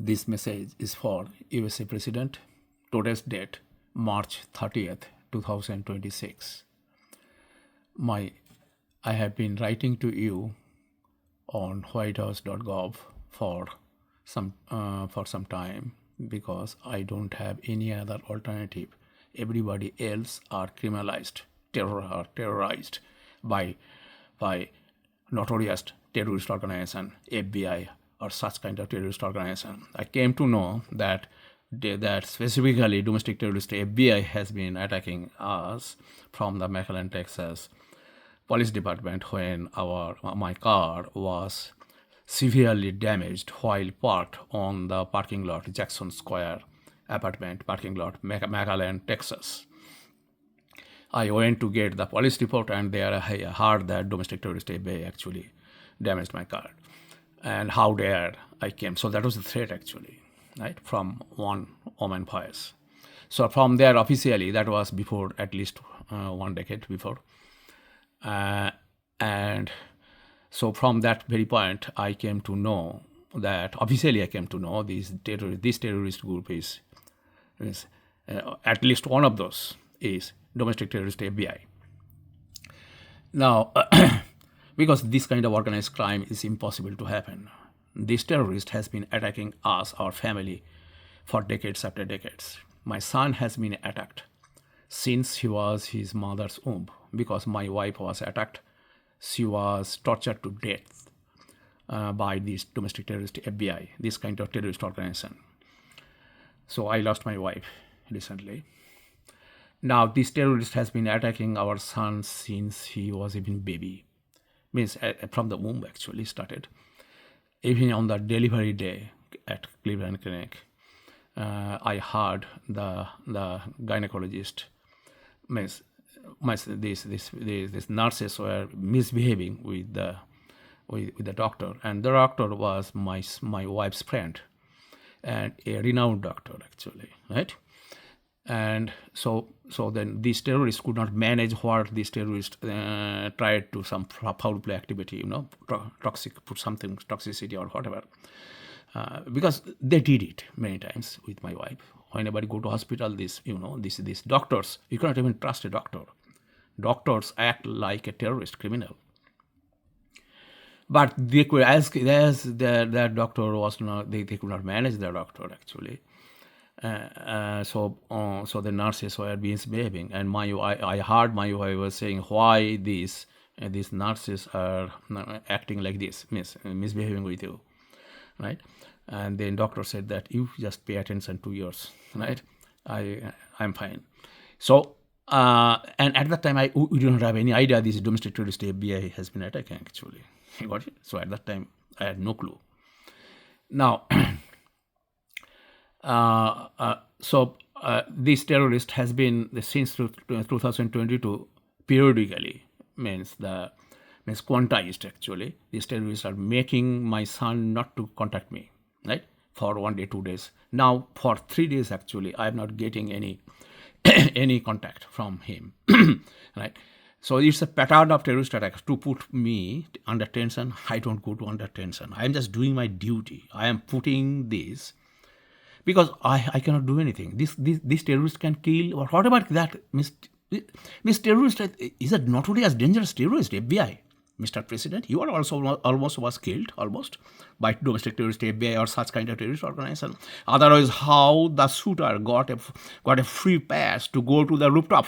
This message is for USA President. Today's date, March 30th, 2026. I have been writing to you on whitehouse.gov for some time because I don't have any other alternative. Everybody else are criminalized, terrorized by notorious terrorist organization, FBI, or such kind of terrorist organization. I came to know that specifically domestic terrorist FBI has been attacking us from the McAllen, Texas police department when my car was severely damaged while parked on the parking lot, Jackson Square apartment parking lot, McAllen, Texas. I went to get the police report, and there I heard that domestic terrorist FBI actually damaged my car. And how dare I came. So that was the threat actually, right, from one woman voice. So from there, officially, that was before, at least 1 decade before. And so from that very point, I came to know that, officially I came to know this terrorist group is at least one of those is domestic terrorist FBI. Now, because this kind of organized crime is impossible to happen, this terrorist has been attacking us, our family, for decades after decades. My son has been attacked since he was his mother's womb because my wife was attacked. She was tortured to death by this domestic terrorist FBI, this kind of terrorist organization. So I lost my wife recently. Now, this terrorist has been attacking our son since he was even baby. Means from the womb actually started. Even on the delivery day at Cleveland Clinic, I heard the gynecologist, these nurses were misbehaving with the doctor, and the doctor was my wife's friend, and a renowned doctor actually, right? And so then these terrorists could not manage what these terrorists tried to some foul play activity, put something toxicity or whatever, because they did it many times with my wife. Whenever you go to hospital, these doctors, you cannot even trust a doctor. Doctors act like a terrorist criminal. But they could ask, as that doctor was not, they could not manage the doctor actually. So the nurses were misbehaving, and I heard my wife was saying why these nurses are acting like this, misbehaving with you, right? And then doctor said that you just pay attention to yours, right? I'm fine. So and at that time we didn't have any idea this domestic terrorist FBI has been attacking actually. Got it? So at that time I had no clue. Now. This terrorist has been since 2022 periodically means quantized actually. These terrorists are making my son not to contact me, right, for 1 day, 2 days. Now for 3 days actually I am not getting any any contact from him, right? So it's a pattern of terrorist attacks to put me under tension. I don't go to under tension. I am just doing my duty. I am putting this. Because I cannot do anything. This terrorist can kill, or what about that? Miss Terrorist is a notorious dangerous terrorist, FBI. Mr. President, you are also almost was killed, almost, by domestic terrorist FBI or such kind of terrorist organization. Otherwise, how the shooter got a free pass to go to the rooftop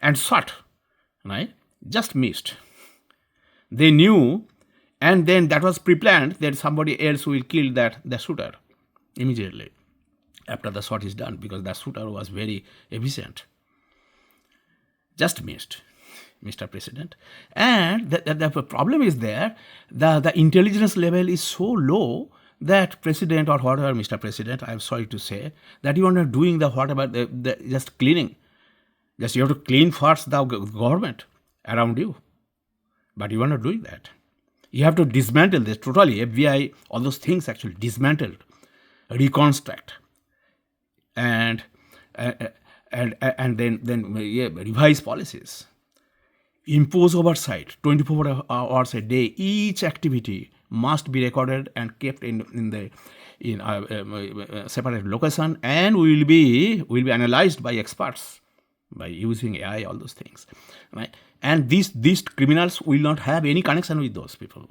and shot, right? Just missed. They knew, and then that was pre-planned that somebody else will kill the shooter immediately after the shot is done, because the shooter was very efficient. Just missed, Mr. President. And the problem is there, the intelligence level is so low that President or whatever, Mr. President, I'm sorry to say, that you are not doing the whatever, the just cleaning. Just you have to clean first the government around you. But you are not doing that. You have to dismantle this totally. FBI, all those things actually dismantled. Reconstruct and then revise policies, impose oversight 24 hours a day. Each activity must be recorded and kept in separate location, and will be analyzed by experts by using AI, all those things, right? And these criminals will not have any connection with those people.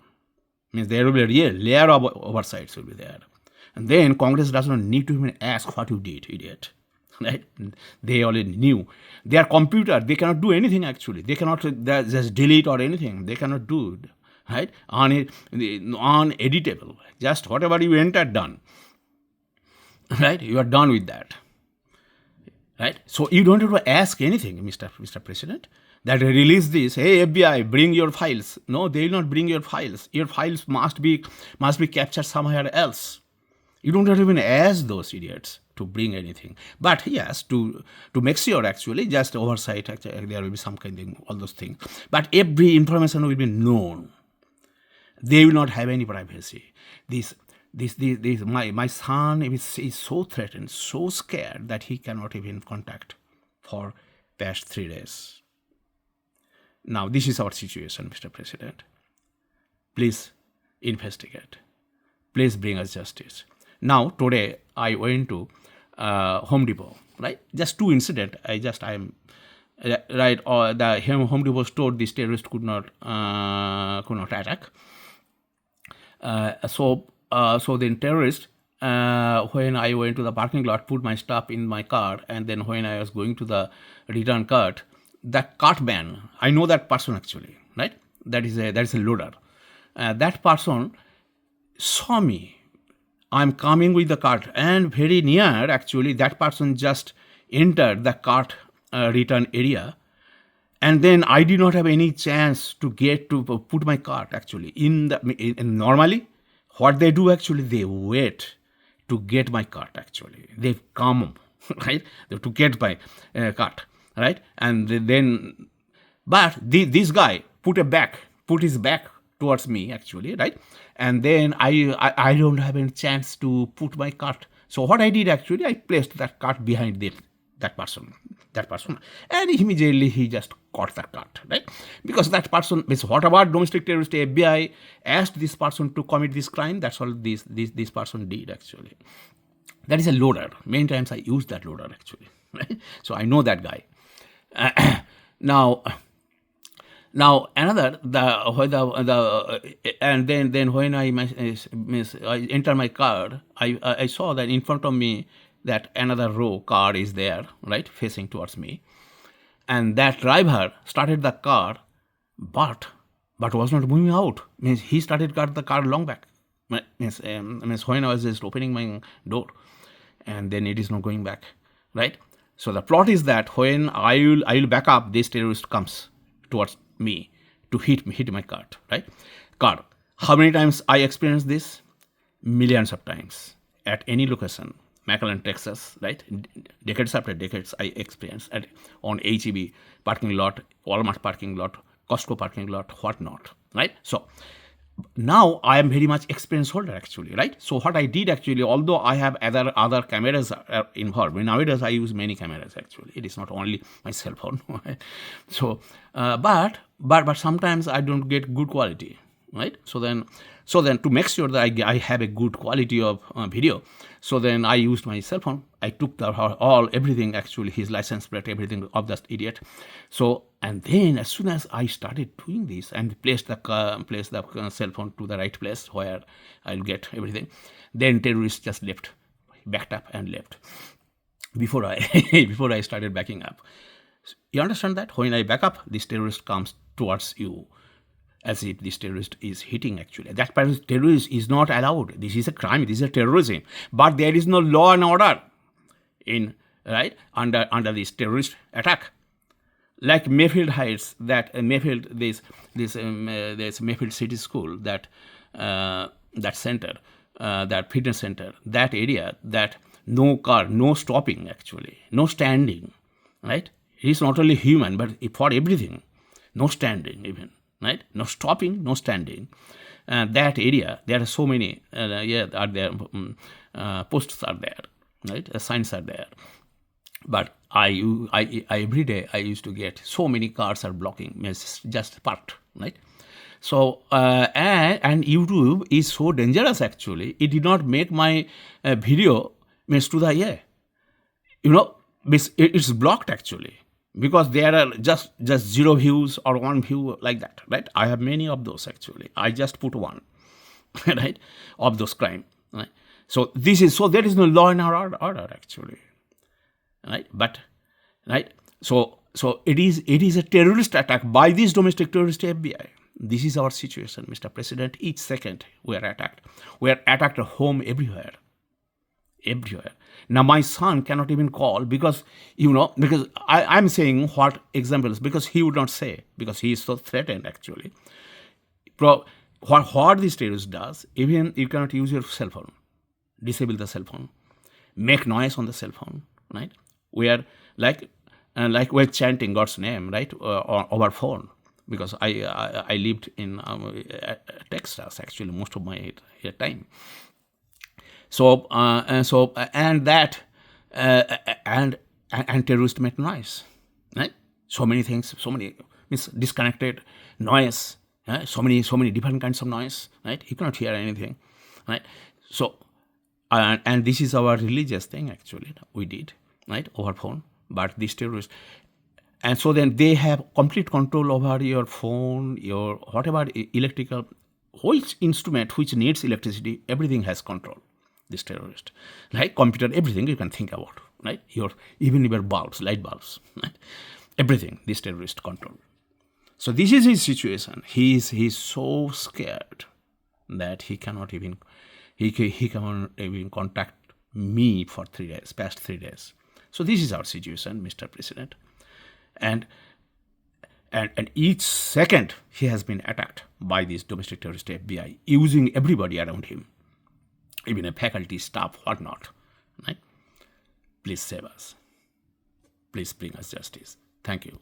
Means there will be a real layer of oversights will be there. And then Congress does not need to even ask what you did, idiot. Right? They already knew. Their computer, they cannot do anything actually. They cannot just delete or anything. They cannot do it. Right? Uneditable. Just whatever you entered, done. Right? You are done with that. Right? So you don't have to ask anything, Mr. President, that release this. Hey, FBI, bring your files. No, they will not bring your files. Your files must be captured somewhere else. You don't have to even ask those idiots to bring anything. But yes, to make sure actually, just oversight, actually, there will be some kind of all those things. But every information will be known. They will not have any privacy. My son is so threatened, so scared that he cannot even contact for past 3 days. Now, this is our situation, Mr. President. Please investigate. Please bring us justice. Now, today, I went to Home Depot, right? Just 2 incidents. The Home Depot store, this terrorist could not attack. So then terrorist, when I went to the parking lot, put my stuff in my car, and then when I was going to the return cart, that cart man, I know that person actually, right? That is a loader. That person saw me. I'm coming with the cart, and very near actually, that person just entered the cart return area, and then I did not have any chance to get to put my cart actually normally. What they do actually, they wait to get my cart actually. They come, right, to get my cart, right? And then, but this guy put his back towards me actually, right? And then I don't have any chance to put my cart. So what I did actually, I placed that cart behind that person, and immediately he just caught that cart, right? Because that person, what about domestic terrorist? FBI asked this person to commit this crime. That's all this person did actually. That is a loader. Many times I use that loader actually, right? So I know that guy. Now another and then when I enter my car, I saw that in front of me that another row car is there, right, facing towards me, and that driver started the car, but was not moving out. Means he started the car long back. Means when I was just opening my door, and then it is not going back, right? So the plot is that when I will back up, this terrorist comes towards me to hit my car, right? How many times I experienced this? Millions of times at any location. McAllen, Texas, right? Decades after decades, I experienced on HEB parking lot, Walmart parking lot, Costco parking lot, whatnot, right? So now I am very much experience holder actually, right? So what I did actually, although I have other cameras involved, nowadays I use many cameras actually. It is not only my cell phone. So, but sometimes I don't get good quality, right? So then to make sure that I have a good quality of video, so then I used my cell phone. I took everything actually, his license plate, everything of that idiot. So, and then as soon as I started doing this and placed the cell phone to the right place where I'll get everything, then terrorists just backed up and left before I started backing up. You understand that? When I back up, this terrorist comes towards you as if this terrorist is hitting actually. That terrorist is not allowed. This is a crime. This is a terrorism. But there is no law and order under this terrorist attack. Like Mayfield Heights, this Mayfield City School, that center, that fitness center, that area, that no car, no stopping actually, no standing, right? It is not only human, but for everything, no standing even, right? No stopping, no standing. That area, there are so many, are there, posts are there, right? Signs are there. But I every day I used to get so many cars are blocking, just parked, right? So and YouTube is so dangerous actually. It did not make my video means to the air. It's blocked actually because there are just 0 views or 1 view like that, right? I have many of those actually. I just put one, right, of those crime, right? So there is no law and order actually, right? But right, so it is a terrorist attack by this domestic terrorist FBI. This is our situation, Mr. President. Each second we are attacked. We are attacked at home everywhere. Now my son cannot even call because I'm saying what examples because he would not say because he is so threatened actually. What this terrorist does, even you cannot use your cell phone, disable the cell phone, make noise on the cell phone, right? We are like we're chanting God's name, right, over phone because I lived in Texas actually most of my time. So and terrorists make noise, right? So many things, so many disconnected noise, right? So many different kinds of noise, right? You cannot hear anything, right? So and this is our religious thing actually. We did, right, over phone, but these terrorists. And so then they have complete control over your phone, your whatever electrical, which instrument which needs electricity, everything has control. This terrorist, like computer, everything you can think about, right? Even your bulbs, light bulbs, right? Everything this terrorist control. So this is his situation. He's so scared that he cannot even contact me for 3 days, past 3 days. So this is our situation, Mr. President, and each second he has been attacked by this domestic terrorist FBI using everybody around him. Even a faculty, staff, whatnot, right? Please save us. Please bring us justice. Thank you.